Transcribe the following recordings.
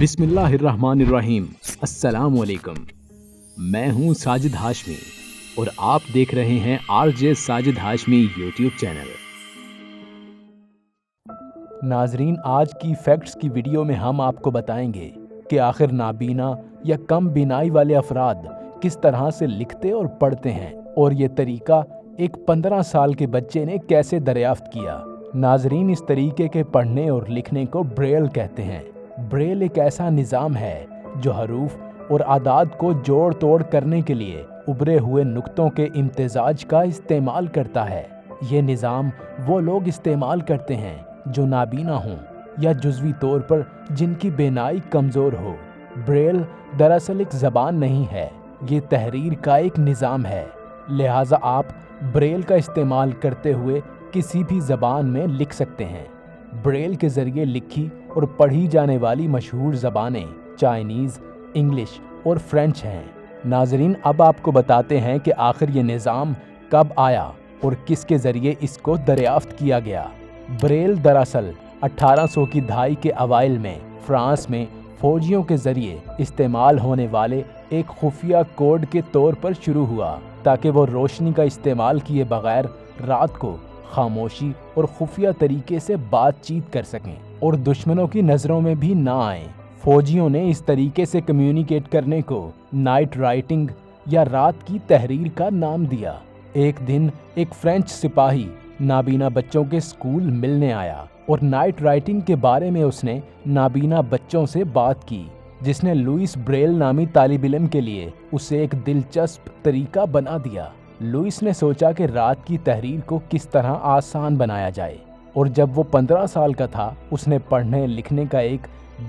बिस्मिल्लाहिर्रहमानिर्रहीम। अस्सलाम वालेकुम। मैं हूं साजिद हाशमी और आप देख रहे हैं RJ Sajid Hashmi YouTube channel. नाजरीन, आज की फैक्ट्स की वीडियो में हम आपको बताएंगे कि आखिर नाबीना या कम बीनाई वाले अफराद किस तरह से लिखते और पढ़ते हैं और ये तरीका एक 15 साल के बच्चे ने कैसे दरियाफ्त किया। नाजरीन, इस तरीके के पढ़ने और लिखने को ब्रेल कहते हैं। ब्रेल एक ऐसा निज़ाम है जो हरूफ और आदाद को जोड़ तोड़ करने के लिए उभरे हुए नुक्तों के इम्तिजाज का इस्तेमाल करता है। ये निज़ाम वो लोग इस्तेमाल करते हैं जो नाबीना हों या जुज़वी तौर पर जिनकी बेनाई कमज़ोर हो। ब्रेल दरअसल एक ज़बान नहीं है, ये तहरीर का एक निज़ाम है। लिहाजा आप ब्रेल का इस्तेमाल करते हुए किसी भी ज़बान में लिख सकते हैं। ब्रेल के ज़रिए लिखी और पढ़ी जाने वाली मशहूर ज़बानें चाइनीज़, इंग्लिश और फ्रेंच हैं। नाजरीन, अब आपको बताते हैं कि आखिर ये निज़ाम कब आया और किसके ज़रिए इसको दरियाफ्त किया गया। ब्रेल दरअसल 1800 की दहाई के अवाइल में फ्रांस में फ़ौजियों के ज़रिए इस्तेमाल होने वाले एक खुफिया कोड के तौर पर शुरू हुआ ताकि वो रोशनी का इस्तेमाल किए बगैर रात को खामोशी और खुफिया तरीके से बातचीत कर सकें और दुश्मनों की नज़रों में भी ना आएं। फौजियों ने इस तरीके से कम्युनिकेट करने को नाइट राइटिंग या रात की तहरीर का नाम दिया। एक दिन एक फ्रेंच सिपाही नाबीना बच्चों के स्कूल मिलने आया और नाइट राइटिंग के बारे में उसने नाबीना बच्चों से बात की, जिसने लुइस ब्रेल नामी तालिब इल्म के लिए उसे एक दिलचस्प तरीका बना दिया। लुइस ने सोचा कि रात की तहरीर को किस तरह आसान बनाया जाए और जब वो 15 साल का था उसने पढ़ने लिखने का एक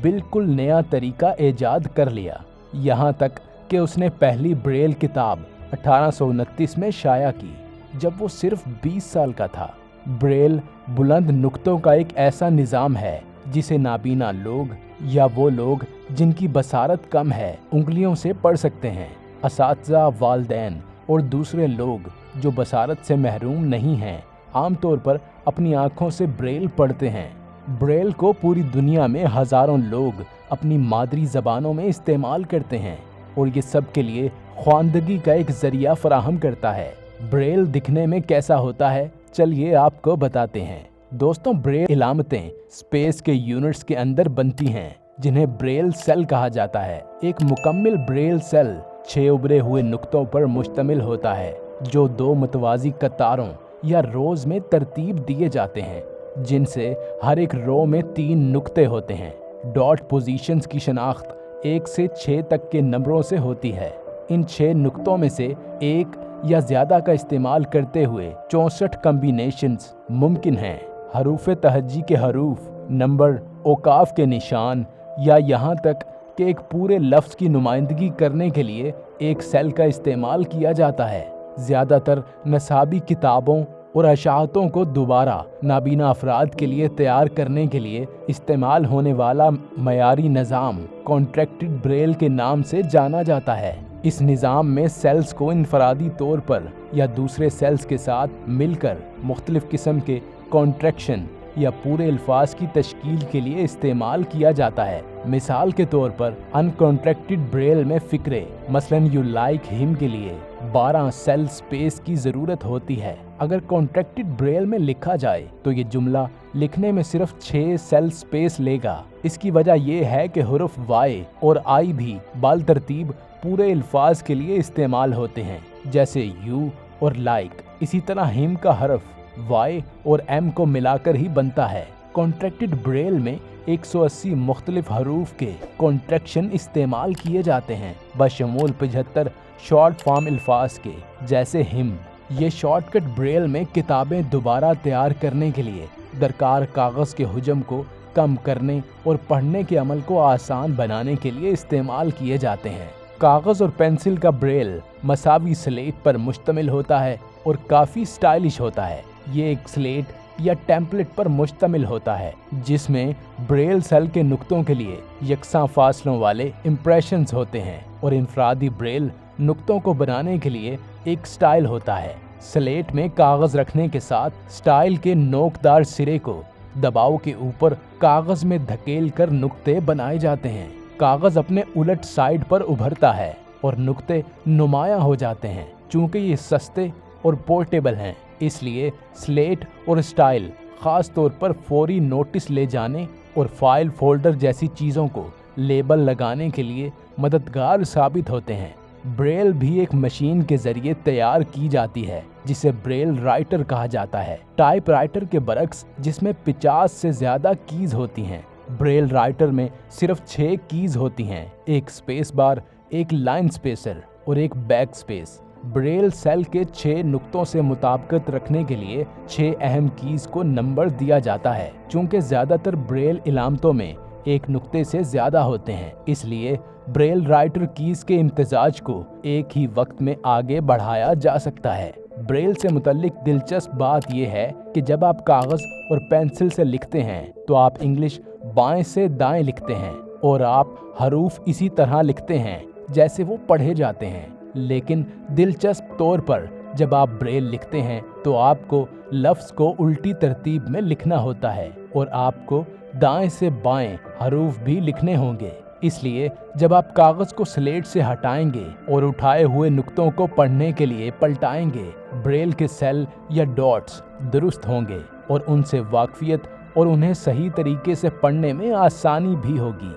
बिल्कुल नया तरीका ईजाद कर लिया। यहाँ तक कि उसने पहली ब्रेल किताब 1829 में शाया की जब वो सिर्फ 20 साल का था। ब्रेल बुलंद नुक्तों का एक ऐसा निज़ाम है जिसे नाबीना लोग या वो लोग जिनकी बसारत कम है उंगलियों से पढ़ सकते हैं। असातिज़ा, वालिदैन और दूसरे लोग जो बसारत से महरूम नहीं हैं आमतौर पर अपनी आँखों से ब्रेल पढ़ते हैं। ब्रेल को पूरी दुनिया में हज़ारों लोग अपनी मादरी ज़बानों में इस्तेमाल करते हैं और ये सब के लिए ख्वानदगी का एक ज़रिया फराहम करता है। ब्रेल दिखने में कैसा होता है, चलिए आपको बताते हैं। दोस्तों, ब्रेल इलामतें स्पेस के यूनिट्स के अंदर बनती हैं जिन्हें ब्रेल सेल कहा जाता है। एक मुकम्मल ब्रेल सेल 6 उभरे हुए नुक्तों पर मुश्तमिल होता है जो 2 मुतवाज़ी कतारों या रोज़ में तरतीब दिए जाते हैं, जिनसे हर एक रो में 3 नुक्ते होते हैं। डॉट पोजीशंस की शनाख्त 1 से 6 तक के नंबरों से होती है। इन 6 नुक्तों में से एक या ज़्यादा का इस्तेमाल करते हुए 64 कम्बिनेशंस मुमकिन हैं। हरूफ तहज्जी के हरूफ, नंबर, औकाफ के निशान या यहाँ तक कि एक पूरे लफ्ज़ की नुमाइंदगी करने के लिए एक सेल का इस्तेमाल किया जाता है। ज़्यादातर नसाबी किताबों और अशाअतों को दोबारा नाबीना अफराद के लिए तैयार करने के लिए इस्तेमाल होने वाला मयारी निज़ाम कॉन्ट्रैक्टेड ब्रेल के नाम से जाना जाता है। इस निज़ाम में सेल्स को इनफरादी तौर पर या दूसरे सेल्स के साथ मिलकर मुख्तलिफ किस्म के कॉन्ट्रैक्शन या पूरे अल्फाज की तश्कील के लिए इस्तेमाल किया जाता है। मिसाल के तौर पर अनकॉन्ट्रैक्टेड ब्रेल में फ़िक्रे मसलन यू लाइक हिम के लिए 12 सेल स्पेस की ज़रूरत होती है। अगर कॉन्ट्रैक्टेड ब्रेल में लिखा जाए तो ये जुमला लिखने में सिर्फ 6 सेल स्पेस लेगा। इसकी वजह यह है कि हुरुफ वाई और आई भी बाल तरतीब पूरे अल्फाज के लिए इस्तेमाल होते हैं, जैसे यू और लाइक। इसी तरह हिम का हरफ वाई और एम को मिलाकर ही बनता है। कॉन्ट्रैक्टेड ब्रेल में 180 मुख्तलिफ हरूफ के कॉन्ट्रैक्शन इस्तेमाल किए जाते हैं बशमूल 75 शॉर्ट फॉर्म अल्फाज के, जैसे हिम। ये शॉर्टकट ब्रेल में किताबें दोबारा तैयार करने के लिए दरकार कागज़ के हुजम को कम करने और पढ़ने के अमल को आसान बनाने के लिए इस्तेमाल किए जाते हैं। कागज़ और पेंसिल का ब्रेल मसावी स्लेट पर मुश्तमिल होता है और काफ़ी स्टाइलिश होता है। ये एक स्लेट या टेम्पलेट पर मुश्तमिल होता है जिसमें ब्रेल सेल के नुक्तों के लिए यकसा फासलों वाले इम्प्रेशंस होते हैं और इनफरादी ब्रेल नुक्तों को बनाने के लिए एक स्टाइल होता है। स्लेट में कागज़ रखने के साथ स्टाइल के नोकदार सिरे को दबाव के ऊपर कागज़ में धकेल कर नुक्ते बनाए जाते हैं। कागज़ अपने उलट साइड पर उभरता है और नुक्ते नुमायां हो जाते हैं। चूँकि ये सस्ते और पोर्टेबल हैं, इसलिए स्लेट और स्टाइल ख़ास तौर पर फौरी नोटिस ले जाने और फाइल फोल्डर जैसी चीज़ों को लेबल लगाने के लिए मददगार साबित होते हैं। ब्रेल भी एक मशीन के ज़रिए तैयार की जाती है जिसे ब्रेल राइटर कहा जाता है। टाइप राइटर के बरक्स, जिसमें 50 से ज़्यादा कीज़ होती हैं, ब्रेल राइटर में सिर्फ 6 कीज़ होती हैं, एक स्पेस बार, एक लाइन स्पेसर और एक बैक स्पेस। ब्रेल सेल के 6 नुक्तों से मुताबिकत रखने के लिए 6 अहम कीज़ को नंबर दिया जाता है। चूँकि ज़्यादातर ब्रेल इलामतों में एक नुक्ते से ज़्यादा होते हैं, इसलिए ब्रेल राइटर कीज़ के इम्तिजाज को एक ही वक्त में आगे बढ़ाया जा सकता है। ब्रेल से मुतल्लिक दिलचस्प बात यह है कि जब आप कागज़ और पेंसिल से लिखते हैं तो आप इंग्लिश बाएं से दाएं लिखते हैं और आप हरूफ इसी तरह लिखते हैं जैसे वो पढ़े जाते हैं। लेकिन दिलचस्प तौर पर जब आप ब्रेल लिखते हैं तो आपको लफ्ज़ को उल्टी तरतीब में लिखना होता है और आपको दाएं से बाएं हरूफ भी लिखने होंगे। इसलिए जब आप कागज़ को स्लेट से हटाएंगे और उठाए हुए नुक्तों को पढ़ने के लिए पलटाएंगे, ब्रेल के सेल या डॉट्स दुरुस्त होंगे और उनसे वाकफियत और उन्हें सही तरीके से पढ़ने में आसानी भी होगी।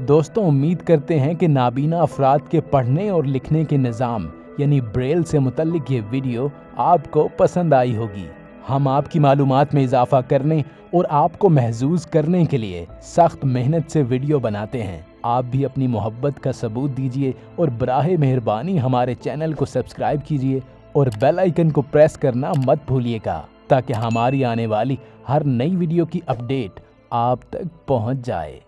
दोस्तों, उम्मीद करते हैं कि नाबीना अफराद के पढ़ने और लिखने के निज़ाम यानी ब्रेल से मुतल्लिक ये वीडियो आपको पसंद आई होगी। हम आपकी मालूमात में इजाफा करने और आपको महसूस करने के लिए सख्त मेहनत से वीडियो बनाते हैं। आप भी अपनी मोहब्बत का सबूत दीजिए और बराहे मेहरबानी हमारे चैनल को सब्सक्राइब कीजिए और बेल आइकन को प्रेस करना मत भूलिएगा ताकि हमारी आने वाली हर नई वीडियो की अपडेट आप तक पहुंच जाए।